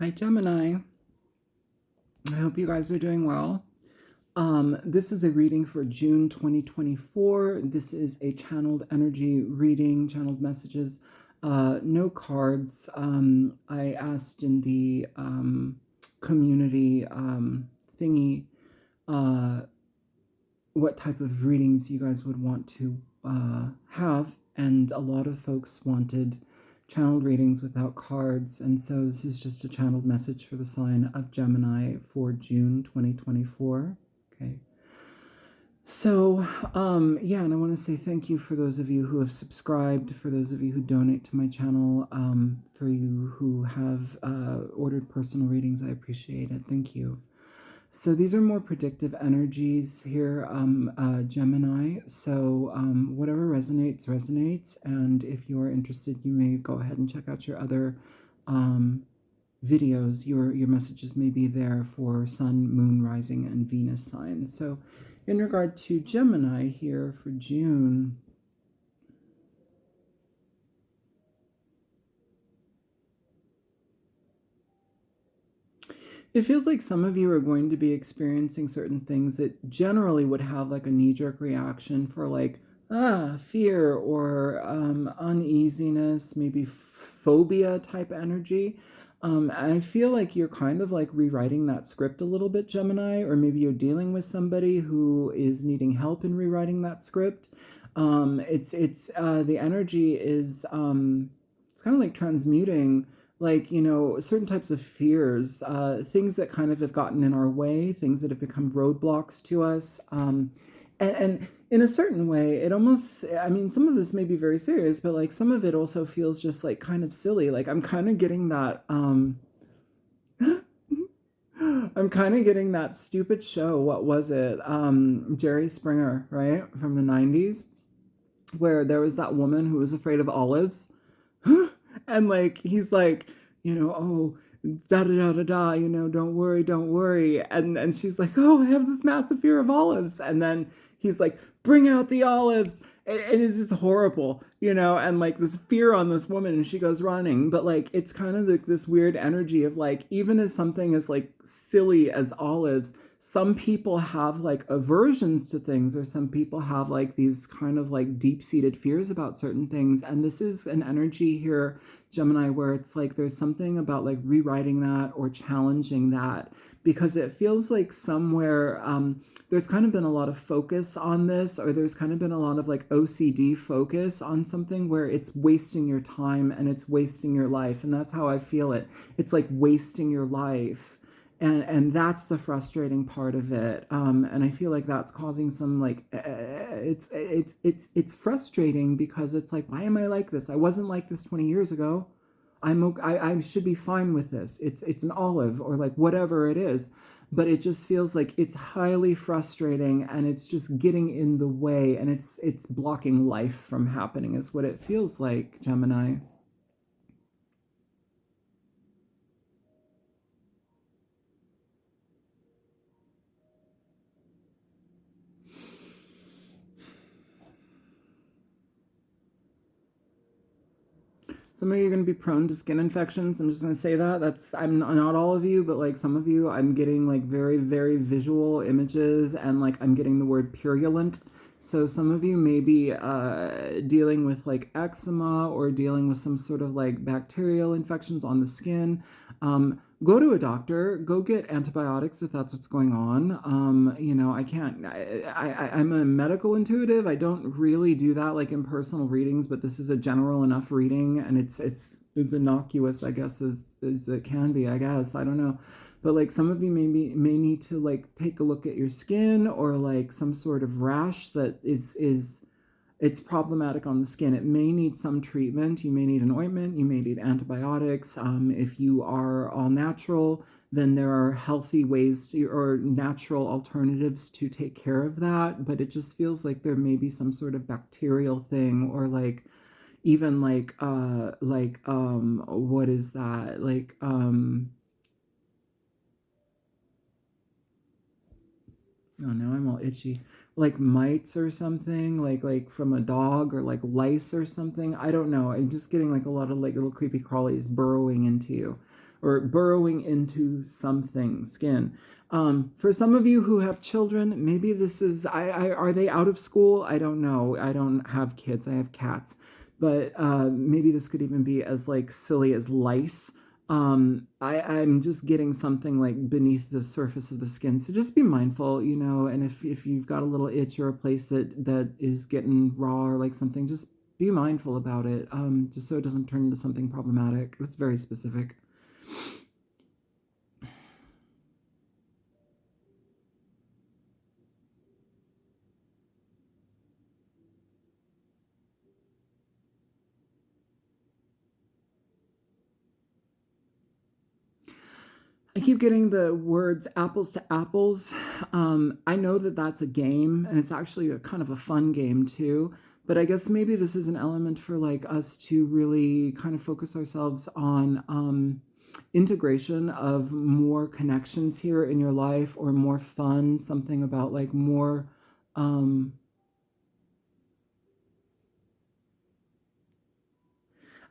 Hi, Gemini. I hope you guys are doing well. This is a reading for June 2024. This is a channeled energy reading, channeled messages, no cards. I asked in the community thingy what type of readings you guys would want to have, and a lot of folks wanted channeled readings without cards, and so this is just a channeled message for the sign of Gemini for June 2024. Okay. So, yeah, and I want to say thank you for those of you who have subscribed, for those of you who donate to my channel, for you who have ordered personal readings. I appreciate it. Thank you. So these are more predictive energies here, Gemini. So whatever resonates, resonates. And if you're interested, you may go ahead and check out your other videos. Your messages may be there for Sun, Moon, Rising, and Venus signs. So in regard to Gemini here for June, it feels like some of you are going to be experiencing certain things that generally would have like a knee-jerk reaction for like, fear or uneasiness, maybe phobia type energy. I feel like you're kind of like rewriting that script a little bit, Gemini, or maybe you're dealing with somebody who is needing help in rewriting that script. The energy is, it's kind of like transmuting, like, you know, certain types of fears, things that kind of have gotten in our way, things that have become roadblocks to us. And in a certain way, it almost, I mean, some of this may be very serious, but like some of it also feels just like kind of silly. Like I'm kind of getting that, I'm kind of getting that stupid show. What was it? Jerry Springer, right? From the 90s, where there was that woman who was afraid of olives. And like he's like, you know, oh, da da da da da, you know, don't worry. And she's like, oh, I have this massive fear of olives. And then he's like, bring out the olives. It is just horrible, you know, and like this fear on this woman, and she goes running. But like it's kind of like this weird energy of like, even as something as like silly as olives, some people have like aversions to things, or some people have like these kind of like deep-seated fears about certain things. And this is an energy here, Gemini, where it's like there's something about like rewriting that or challenging that, because it feels like somewhere there's kind of been a lot of focus on this, or there's kind of been a lot of like OCD focus on something where it's wasting your time and it's wasting your life. And that's how I feel it. It's like wasting your life. And that's the frustrating part of it, and I feel like that's causing some like it's frustrating, because it's like, why am I like this? I wasn't like this 20 years ago. I should be fine with this. It's an olive, or like whatever it is, but it just feels like it's highly frustrating, and it's just getting in the way, and it's blocking life from happening, is what it feels like, Gemini. Some of you are going to be prone to skin infections. I'm just going to say that. I'm not all of you, but like some of you, I'm getting like very, very visual images, and like I'm getting the word purulent. So some of you may be dealing with like eczema, or dealing with some sort of like bacterial infections on the skin. Go to a doctor, go get antibiotics if that's what's going on. You know, I'm a medical intuitive. I don't really do that like in personal readings, but this is a general enough reading, and it's as innocuous, I guess, as it can be, I guess. I don't know. But like some of you may need to like take a look at your skin, or like some sort of rash that is it's problematic on the skin. It may need some treatment. You may need an ointment. You may need antibiotics. If you are all natural, then there are healthy ways to, or natural alternatives to take care of that. But it just feels like there may be some sort of bacterial thing, or like even what is that? Oh, now I'm all itchy. Like mites or something, like from a dog, or like lice or something. I don't know. I'm just getting like a lot of like little creepy crawlies burrowing into you. or burrowing into something, skin. For some of you who have children, maybe this is, are they out of school? I don't know. I don't have kids. I have cats. But maybe this could even be as like silly as lice. I'm just getting something like beneath the surface of the skin. So just be mindful, you know, and if you've got a little itch or a place that is getting raw or like something, just be mindful about it, just so it doesn't turn into something problematic. It's very specific. I keep getting the words apples to apples. I know that that's a game, and it's actually a kind of a fun game too. But I guess maybe this is an element for like us to really kind of focus ourselves on integration of more connections here in your life, or more fun, something about like more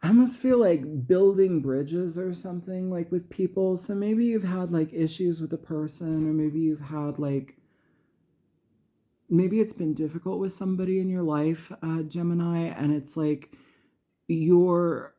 I almost feel like building bridges or something like with people. So maybe you've had like issues with a person, or maybe you've had like, maybe it's been difficult with somebody in your life, Gemini, and it's like you're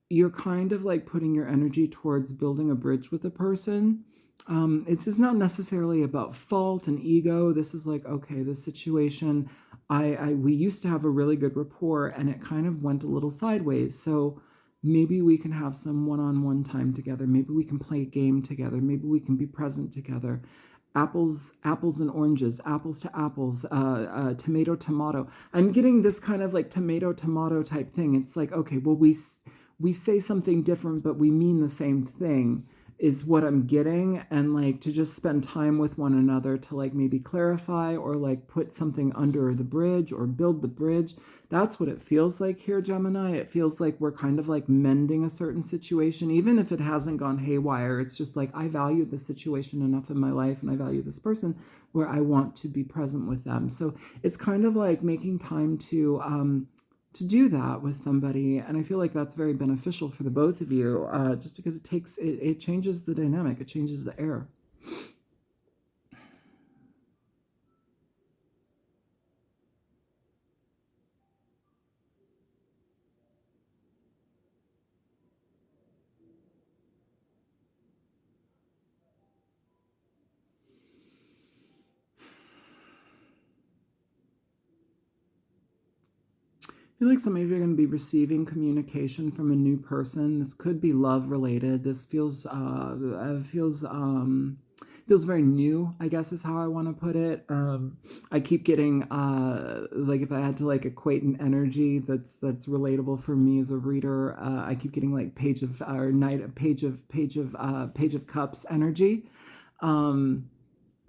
you're kind of like putting your energy towards building a bridge with a person. It's not necessarily about fault and ego. This is like, okay, this situation, we used to have a really good rapport, and it kind of went a little sideways. So maybe we can have some one-on-one time together. Maybe we can play a game together. Maybe we can be present together. Apples and oranges, apples to apples, tomato, tomato. I'm getting this kind of like tomato, tomato type thing. It's like, okay, well, we say something different, but we mean the same thing, is what I'm getting. And like to just spend time with one another to like maybe clarify, or like put something under the bridge or build the bridge. That's what it feels like here, Gemini. It feels like we're kind of like mending a certain situation, even if it hasn't gone haywire. It's just like, I value the situation enough in my life, and I value this person, where I want to be present with them. So it's kind of like making time to do that with somebody. And I feel like that's very beneficial for the both of you, just because it changes the dynamic, it changes the air. I feel like some of you are going to be receiving communication from a new person. This could be love related. This feels very new, I guess is how I want to put it. I keep getting like, if I had to like equate an energy that's relatable for me as a reader, I keep getting like page of cups energy.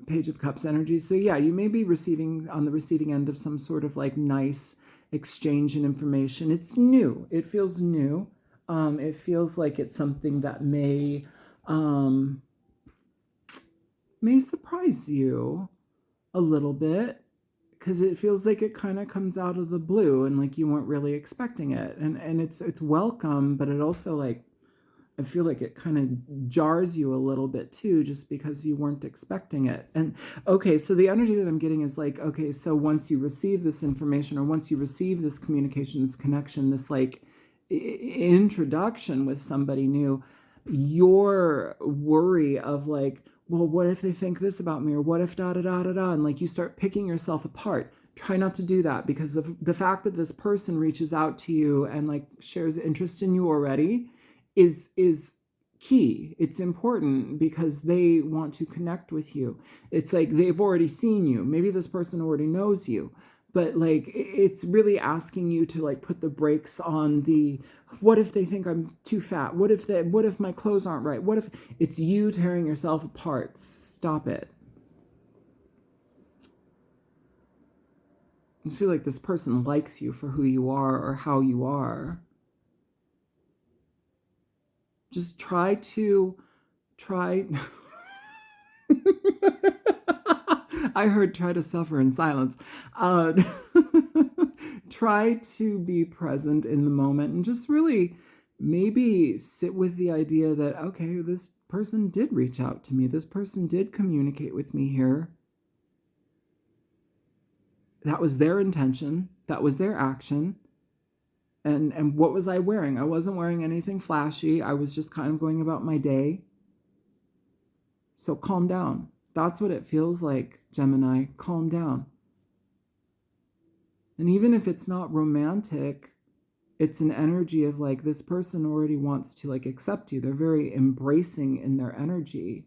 Page of cups energy. So yeah, you may be receiving, on the receiving end of some sort of like nice exchange in information. It's new. It feels new. It feels like it's something that may surprise you a little bit, because it feels like it kind of comes out of the blue, and like you weren't really expecting it, and it's welcome, but it also like, I feel like it kind of jars you a little bit too, just because you weren't expecting it. And okay, so the energy that I'm getting is like, okay, so once you receive this information, or once you receive this communication, this connection, this like introduction with somebody new, your worry of like, well, what if they think this about me, or what if da da da da da, and like you start picking yourself apart. Try not to do that, because the fact that this person reaches out to you and like shares interest in you already is key. It's important, because they want to connect with you. It's like they've already seen you. Maybe this person already knows you, but like it's really asking you to like put the brakes on the, what if they think I'm too fat? What if my clothes aren't right? What if it's you tearing yourself apart? Stop it. I feel like this person likes you for who you are, or how you are. Just try I heard try to suffer in silence. Try to be present in the moment, and just really maybe sit with the idea that, okay, this person did reach out to me. This person did communicate with me here. That was their intention. That was their action. And what was I wearing? I wasn't wearing anything flashy. I was just kind of going about my day. So calm down. That's what it feels like, Gemini. Calm down. And even if it's not romantic, it's an energy of like, this person already wants to like accept you. They're very embracing in their energy.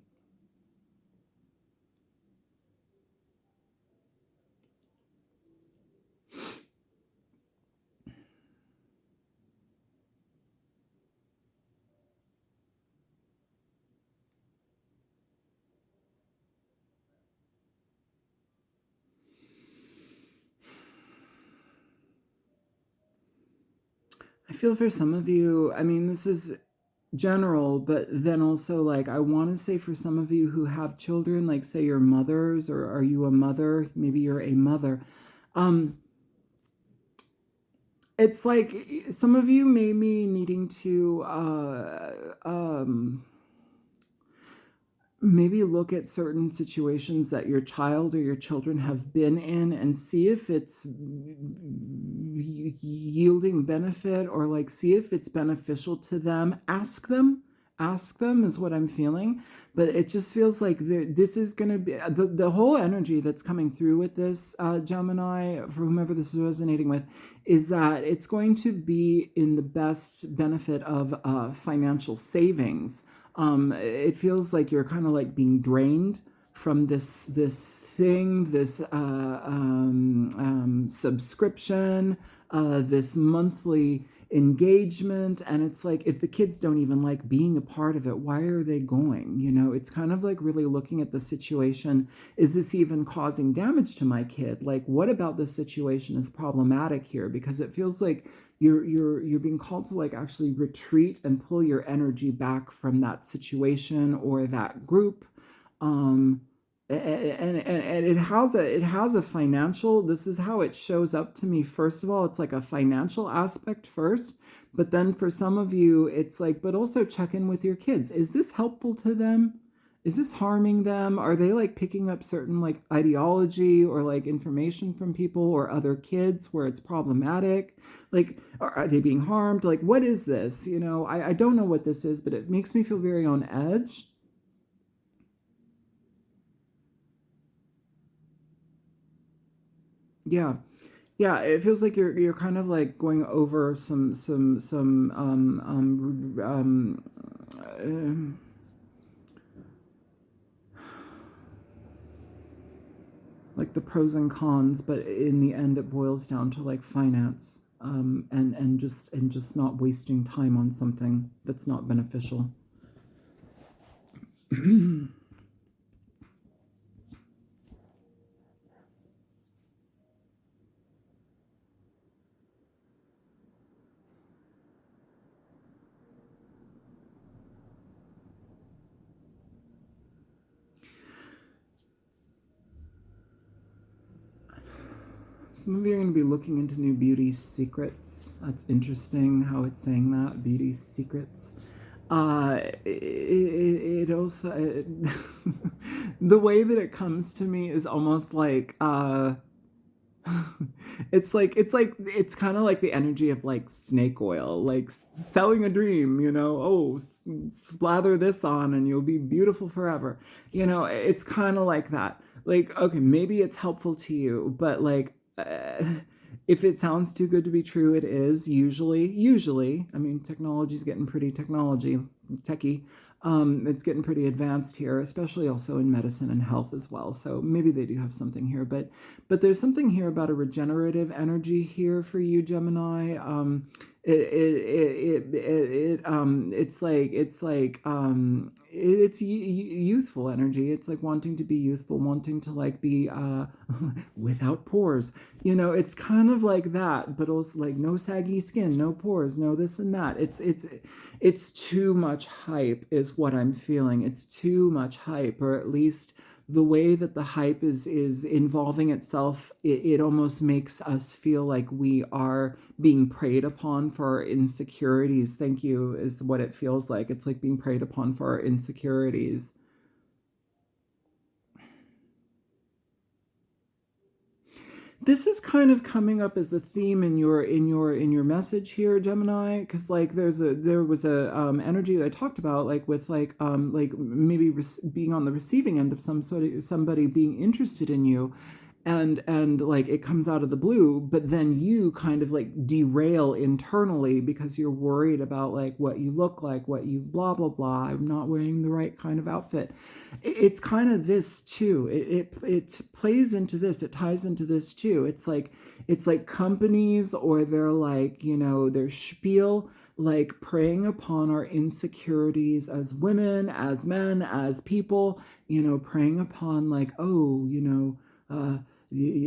I feel for some of you, I mean, this is general, but then also like I want to say for some of you who have children, like say your mothers, or are you a mother? Maybe you're a mother. It's like some of you may be needing to maybe look at certain situations that your child or your children have been in and see if it's yielding benefit, or like see if it's beneficial to them. Ask them is what I'm feeling. But it just feels like this is going to be the whole energy that's coming through with this, Gemini, for whomever this is resonating with, is that it's going to be in the best benefit of financial savings. It feels like you're kind of like being drained from this thing, this subscription, this monthly engagement. And it's like, if the kids don't even like being a part of it, why are they going? You know, it's kind of like really looking at the situation. Is this even causing damage to my kid? Like, what about this situation is problematic here? Because it feels like you're being called to like actually retreat and pull your energy back from that situation or that group. And it has a financial, this is how it shows up to me. First of all, it's like a financial aspect first, but then for some of you it's like, but also check in with your kids. Is this helpful to them? Is this harming them? Are they like picking up certain like ideology or like information from people or other kids where it's problematic? Like, are they being harmed? Like, what is this? You know, I don't know what this is, but it makes me feel very on edge. Yeah. Yeah, it feels like you're kind of like going over some like the pros and cons, but in the end it boils down to like finance, and just not wasting time on something that's not beneficial. Some of you are going to be looking into new beauty secrets. That's interesting how it's saying that, beauty secrets. It also, the way that it comes to me is almost like, it's kind of like the energy of like snake oil, like selling a dream, you know. Oh, slather this on and you'll be beautiful forever. You know, it's kind of like that. Like, okay, maybe it's helpful to you, but like, if it sounds too good to be true, it is usually. I mean, technology's getting pretty techy. It's getting pretty advanced here, especially also in medicine and health as well. So maybe they do have something here, but there's something here about a regenerative energy here for you, Gemini. It's youthful energy. It's like wanting to be youthful, wanting to like be without pores. You know, it's kind of like that, but also like no saggy skin, no pores, no this and that. It's too much hype is what I'm feeling. It's too much hype, or at least the way that the hype is involving itself, it almost makes us feel like we are being preyed upon for our insecurities. Thank you, is what it feels like. It's like being preyed upon for our insecurities. This is kind of coming up as a theme in your message here, Gemini, because like there was a energy that I talked about, like with like maybe being on the receiving end of somebody being interested in you, and like it comes out of the blue, but then you kind of like derail internally because you're worried about like what you look like, what you blah blah blah. I'm not wearing the right kind of outfit. It's kind of this too. It plays into this. It ties into this too. It's like companies, or they're like, you know, their spiel, like preying upon our insecurities as women, as men, as people, you know, preying upon like, oh, you know,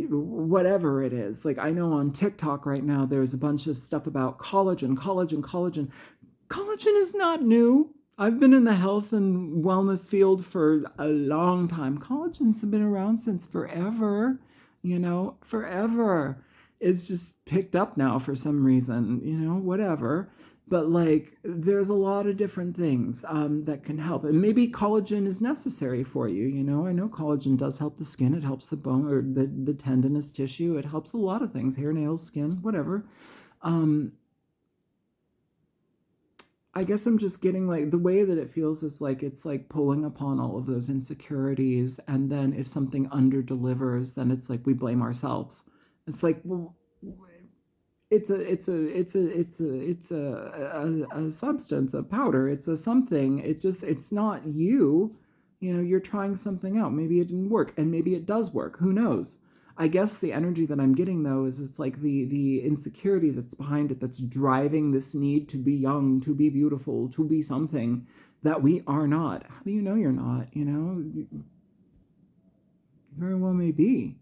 whatever it is. Like I know on TikTok right now, there's a bunch of stuff about collagen, collagen, collagen. Collagen is not new. I've been in the health and wellness field for a long time. Collagen's been around since forever, you know, forever. It's just picked up now for some reason, you know, whatever. But like, there's a lot of different things that can help, and maybe collagen is necessary for you. You know, I know collagen does help the skin. It helps the bone or the tendinous tissue. It helps a lot of things: hair, nails, skin, whatever. Um, I guess I'm just getting like the way that it feels is like it's like pulling upon all of those insecurities, and then if something under delivers, then it's like we blame ourselves. It's like, well, it's a substance, a powder. It's a something. It's not you. You know, you're trying something out. Maybe it didn't work, and maybe it does work. Who knows? I guess the energy that I'm getting though is it's like the insecurity that's behind it, that's driving this need to be young, to be beautiful, to be something that we are not. How do you know you're not? You know, you very well may be.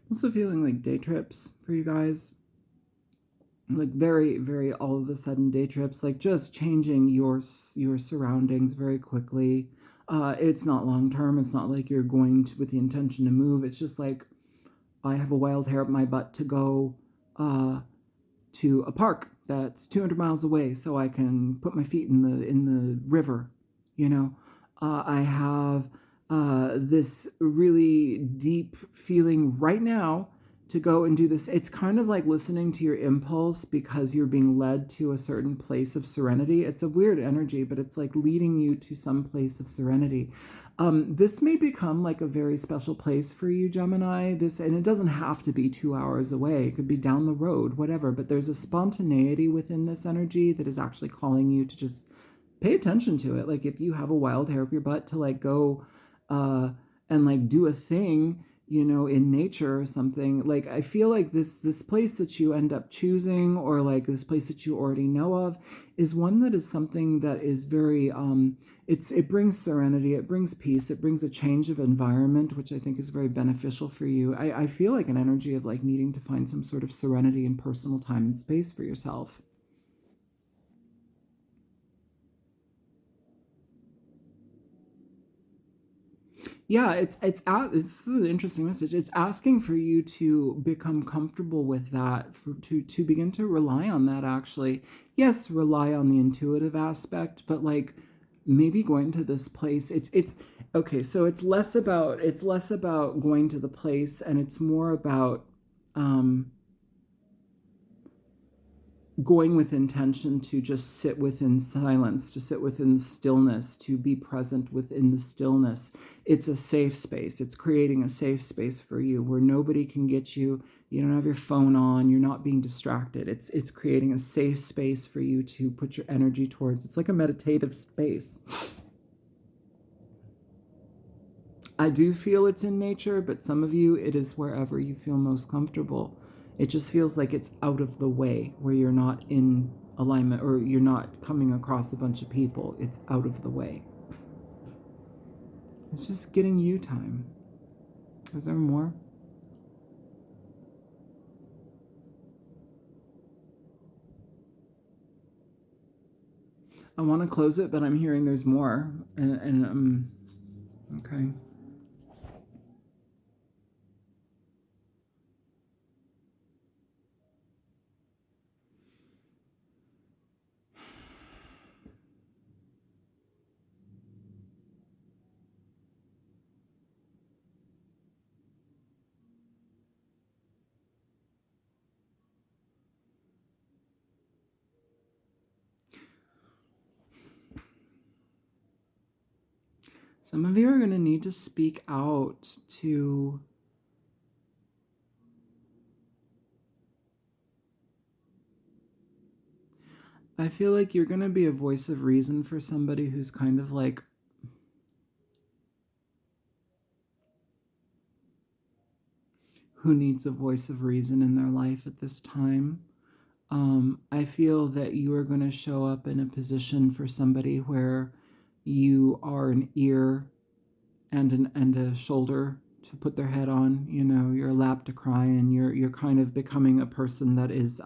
I'm also feeling like day trips for you guys, like very very all of a sudden day trips, like just changing your surroundings very quickly. It's not long term. It's not like you're going to with the intention to move. It's just like I have a wild hair up my butt to go uh to a park that's 200 miles away so I can put my feet in the river, you know. I have this really deep feeling right now to go and do this. It's kind of like listening to your impulse because you're being led to a certain place of serenity. It's a weird energy, but it's like leading you to some place of serenity. This may become like a very special place for you, Gemini. This, and it doesn't have to be 2 hours away. It could be down the road, whatever. But there's a spontaneity within this energy that is actually calling you to just pay attention to it. Like if you have a wild hair up your butt to like go uh, and like do a thing, you know, in nature or something. Like I feel like this place that you end up choosing, or like this place that you already know of, is one that is something that is very it brings serenity, it brings peace, it brings a change of environment, which I think is very beneficial for you. I feel like an energy of like needing to find some sort of serenity and personal time and space for yourself. Yeah, it's an interesting message. It's asking for you to become comfortable with that, to begin to rely on that actually. Yes, rely on the intuitive aspect, but like maybe going to this place, it's okay, so it's less about going to the place, and it's more about um going with intention to just sit within silence, to sit within stillness, to be present within the stillness. It's a safe space. It's creating a safe space for you where nobody can get you. You don't have your phone on. You're not being distracted. It's creating a safe space for you to put your energy towards. It's like a meditative space. I do feel it's in nature, but some of you, it is wherever you feel most comfortable. It just feels like it's out of the way, where you're not in alignment or you're not coming across a bunch of people. It's out of the way. It's just getting you time. Is there more? I want to close it, but I'm hearing there's more. And okay. Some of you are going to need to speak out to I feel like you're going to be a voice of reason for somebody who's kind of like who needs a voice of reason in their life at this time. I feel that you are going to show up in a position for somebody where you are an ear and a shoulder to put their head on. You know, you're a lap to cry, and you're kind of becoming a person that is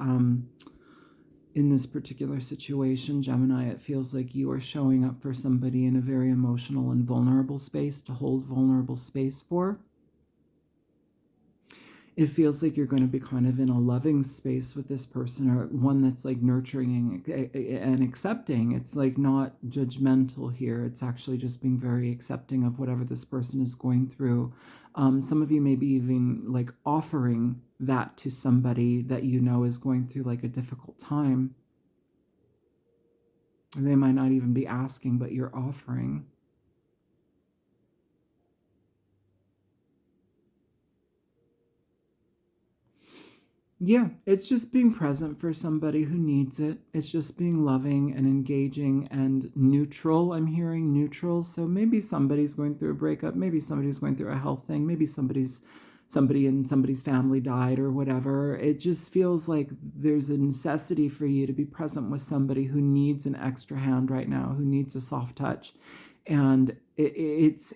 in this particular situation, Gemini. It feels like you are showing up for somebody in a very emotional and vulnerable space to hold vulnerable space for. It feels like you're going to be kind of in a loving space with this person, or one that's like nurturing and accepting. It's like not judgmental here. It's actually just being very accepting of whatever this person is going through. Some of you may be even like offering that to somebody that you know is going through like a difficult time. They might not even be asking, but you're offering. Yeah, it's just being present for somebody who needs it. It's just being loving and engaging and neutral. I'm hearing neutral. So maybe somebody's going through a breakup. Maybe somebody's going through a health thing. Maybe somebody in somebody's family died or whatever. It just feels like there's a necessity for you to be present with somebody who needs an extra hand right now, who needs a soft touch. And it's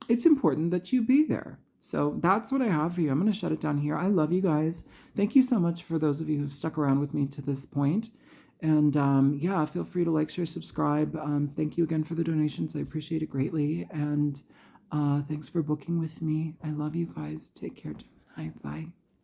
important that you be there. So that's what I have for you. I'm going to shut it down here. I love you guys. Thank you so much for those of you who've stuck around with me to this point. And yeah, feel free to like, share, subscribe. Thank you again for the donations. I appreciate it greatly. And thanks for booking with me. I love you guys. Take care, Gemini. Bye.